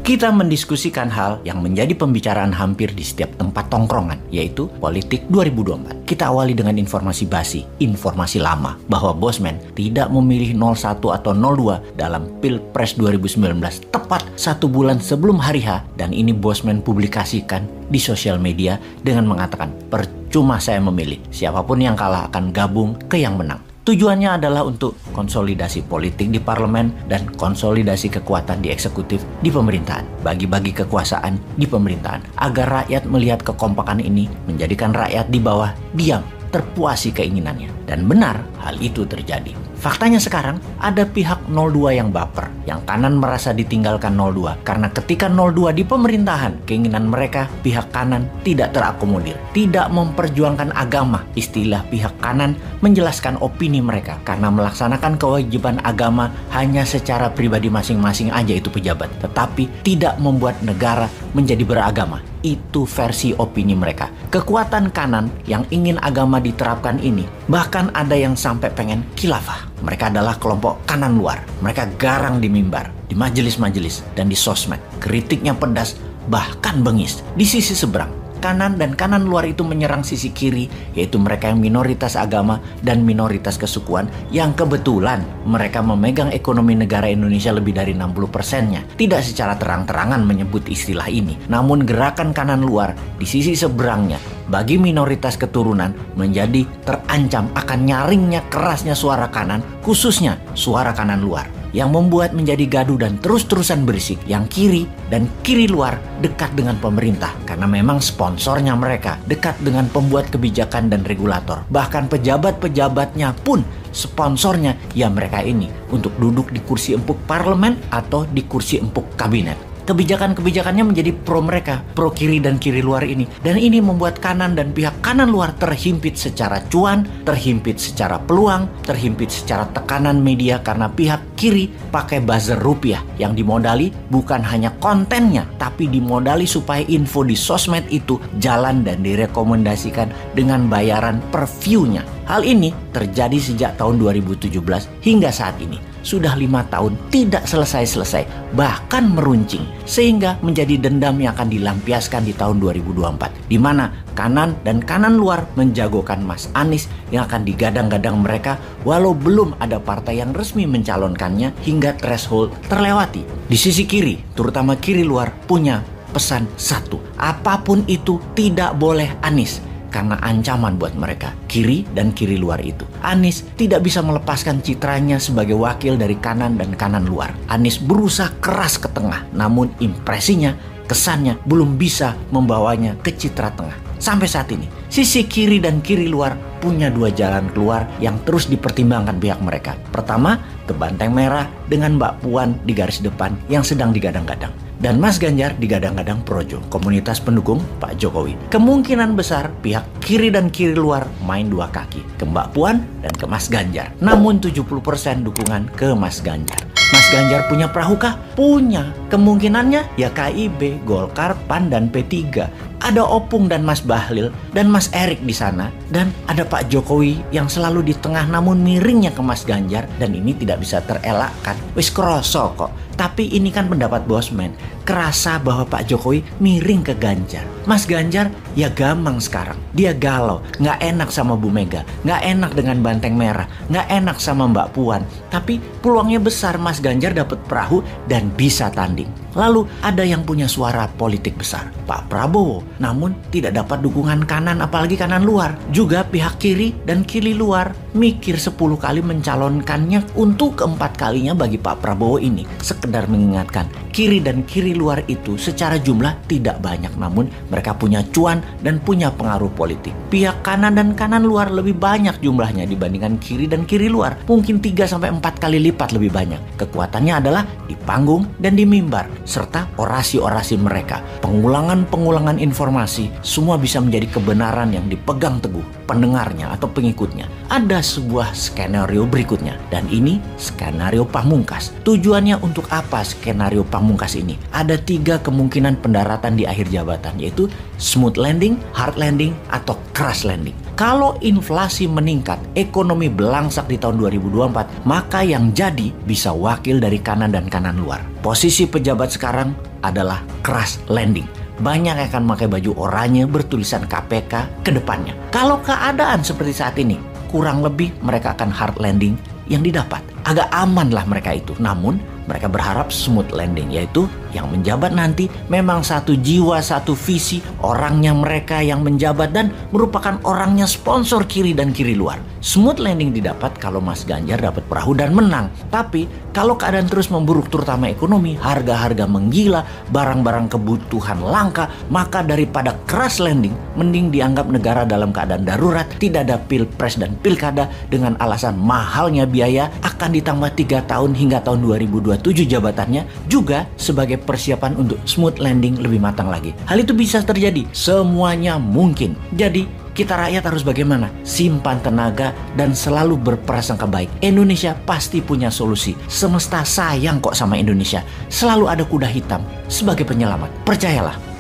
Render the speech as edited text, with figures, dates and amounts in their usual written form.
kita mendiskusikan hal yang menjadi pembicaraan hampir di setiap tempat tongkrongan, yaitu politik 2024. Kita awali dengan informasi basi, informasi lama, bahwa Bosman tidak memilih 01 atau 02 dalam Pilpres 2019 tepat 1 bulan sebelum hari H, dan ini Bosman publikasikan di sosial media dengan mengatakan, percuma saya memilih, siapapun yang kalah akan gabung ke yang menang. Tujuannya adalah untuk konsolidasi politik di parlemen dan konsolidasi kekuatan di eksekutif di pemerintahan. Bagi-bagi kekuasaan di pemerintahan agar rakyat melihat kekompakan ini menjadikan rakyat di bawah diam, terpuasi keinginannya. Dan benar hal itu terjadi. Faktanya sekarang ada pihak 02 yang baper, yang kanan merasa ditinggalkan 02 karena ketika 02 di pemerintahan, keinginan mereka pihak kanan tidak terakomodir, tidak memperjuangkan agama. Istilah pihak kanan menjelaskan opini mereka karena melaksanakan kewajiban agama hanya secara pribadi masing-masing aja itu pejabat, tetapi tidak membuat negara menjadi beragama. Itu versi opini mereka. Kekuatan kanan yang ingin agama diterapkan ini, bahkan ada yang sampai pengen khilafah. Mereka adalah kelompok kanan luar. Mereka garang di mimbar, di majelis-majelis, dan di sosmed. Kritiknya pedas, bahkan bengis. Di sisi seberang, kanan dan kanan luar itu menyerang sisi kiri, yaitu mereka yang minoritas agama dan minoritas kesukuan, yang kebetulan mereka memegang ekonomi negara Indonesia lebih dari 60%-nya. Tidak secara terang-terangan menyebut istilah ini, namun gerakan kanan luar di sisi seberangnya bagi minoritas keturunan menjadi terancam akan nyaringnya kerasnya suara kanan, khususnya suara kanan luar, yang membuat menjadi gaduh dan terus-terusan berisik. Yang kiri dan kiri luar dekat dengan pemerintah karena memang sponsornya mereka, dekat dengan pembuat kebijakan dan regulator. Bahkan pejabat-pejabatnya pun sponsornya ya mereka ini untuk duduk di kursi empuk parlemen atau di kursi empuk kabinet. Kebijakan-kebijakannya menjadi pro mereka, pro kiri dan kiri luar ini. Dan ini membuat kanan dan pihak kanan luar terhimpit secara cuan, terhimpit secara peluang, terhimpit secara tekanan media karena pihak kiri pakai buzzer rupiah yang dimodali bukan hanya kontennya, tapi dimodali supaya info di sosmed itu jalan dan direkomendasikan dengan bayaran per view-nya. Hal ini terjadi sejak tahun 2017 hingga saat ini. Sudah 5 tahun tidak selesai-selesai, bahkan meruncing, sehingga menjadi dendam yang akan dilampiaskan di tahun 2024, di mana kanan dan kanan luar menjagokan Mas Anies yang akan digadang-gadang mereka walau belum ada partai yang resmi mencalonkannya hingga threshold terlewati. Di sisi kiri, terutama kiri luar, punya pesan satu, apapun itu tidak boleh Anies. Karena ancaman buat mereka, kiri dan kiri luar itu. Anies tidak bisa melepaskan citranya sebagai wakil dari kanan dan kanan luar. Anies berusaha keras ke tengah, namun impresinya, kesannya belum bisa membawanya ke citra tengah. Sampai saat ini, sisi kiri dan kiri luar punya 2 jalan keluar yang terus dipertimbangkan pihak mereka. Pertama, ke Banteng Merah dengan Mbak Puan di garis depan yang sedang digadang-gadang. Dan Mas Ganjar digadang-gadang Projo, komunitas pendukung Pak Jokowi. Kemungkinan besar pihak kiri dan kiri luar main 2 kaki, ke Mbak Puan dan ke Mas Ganjar. Namun 70% dukungan ke Mas Ganjar. Mas Ganjar punya perahu kah? Punya. Kemungkinannya ya KIB, Golkar, PAN, dan P3. Ada Opung dan Mas Bahlil dan Mas Erik di sana. Dan ada Pak Jokowi yang selalu di tengah namun miringnya ke Mas Ganjar. Dan ini tidak bisa terelakkan. Wis kroso kok. Tapi ini kan pendapat Bosman. Kerasa bahwa Pak Jokowi miring ke Ganjar. Mas Ganjar ya gamang sekarang. Dia galau. Nggak enak sama Bu Mega. Nggak enak dengan Banteng Merah. Nggak enak sama Mbak Puan. Tapi peluangnya besar Mas Ganjar dapat perahu dan bisa tanding. Lalu ada yang punya suara politik besar, Pak Prabowo. Namun tidak dapat dukungan kanan apalagi kanan luar. Juga pihak kiri dan kiri luar mikir 10 kali mencalonkannya untuk keempat kalinya bagi Pak Prabowo ini. Sekedar mengingatkan, kiri dan kiri luar itu secara jumlah tidak banyak, namun mereka punya cuan dan punya pengaruh politik. Pihak kanan dan kanan luar lebih banyak jumlahnya dibandingkan kiri dan kiri luar. Mungkin 3-4 kali lipat lebih banyak. Kekuatannya adalah di panggung dan di mimbar, serta orasi-orasi mereka. Pengulangan-pengulangan informasi semua bisa menjadi kebenaran yang dipegang teguh pendengarnya atau pengikutnya. Ada sebuah skenario berikutnya, dan ini skenario pamungkas. Tujuannya untuk apa skenario pamungkas ini? ada 3 kemungkinan pendaratan di akhir jabatan, yaitu smooth landing, hard landing, atau crash landing. Kalau inflasi meningkat, ekonomi belangsak di tahun 2024, maka yang jadi bisa wakil dari kanan dan kanan luar. Posisi pejabat sekarang adalah crash landing. Banyak yang akan pakai baju oranye bertulisan KPK ke depannya. Kalau keadaan seperti saat ini, kurang lebih mereka akan hard landing yang didapat. Agak aman lah mereka itu. Namun mereka berharap smooth landing, yaitu yang menjabat nanti memang satu jiwa, satu visi, orangnya mereka yang menjabat dan merupakan orangnya sponsor kiri dan kiri luar. Smooth landing didapat kalau Mas Ganjar dapat perahu dan menang. Tapi kalau keadaan terus memburuk terutama ekonomi, harga-harga menggila, barang-barang kebutuhan langka, maka daripada crash landing, mending dianggap negara dalam keadaan darurat, tidak ada pilpres dan pilkada dengan alasan mahalnya biaya, akan ditambah 3 tahun hingga tahun 2027 jabatannya, juga sebagai persiapan untuk smooth landing lebih matang lagi. Hal itu bisa terjadi, semuanya mungkin. Jadi kita rakyat harus bagaimana? Simpan tenaga dan selalu berprasangka baik. Indonesia pasti punya solusi. Semesta sayang kok sama Indonesia. Selalu ada kuda hitam sebagai penyelamat. Percayalah.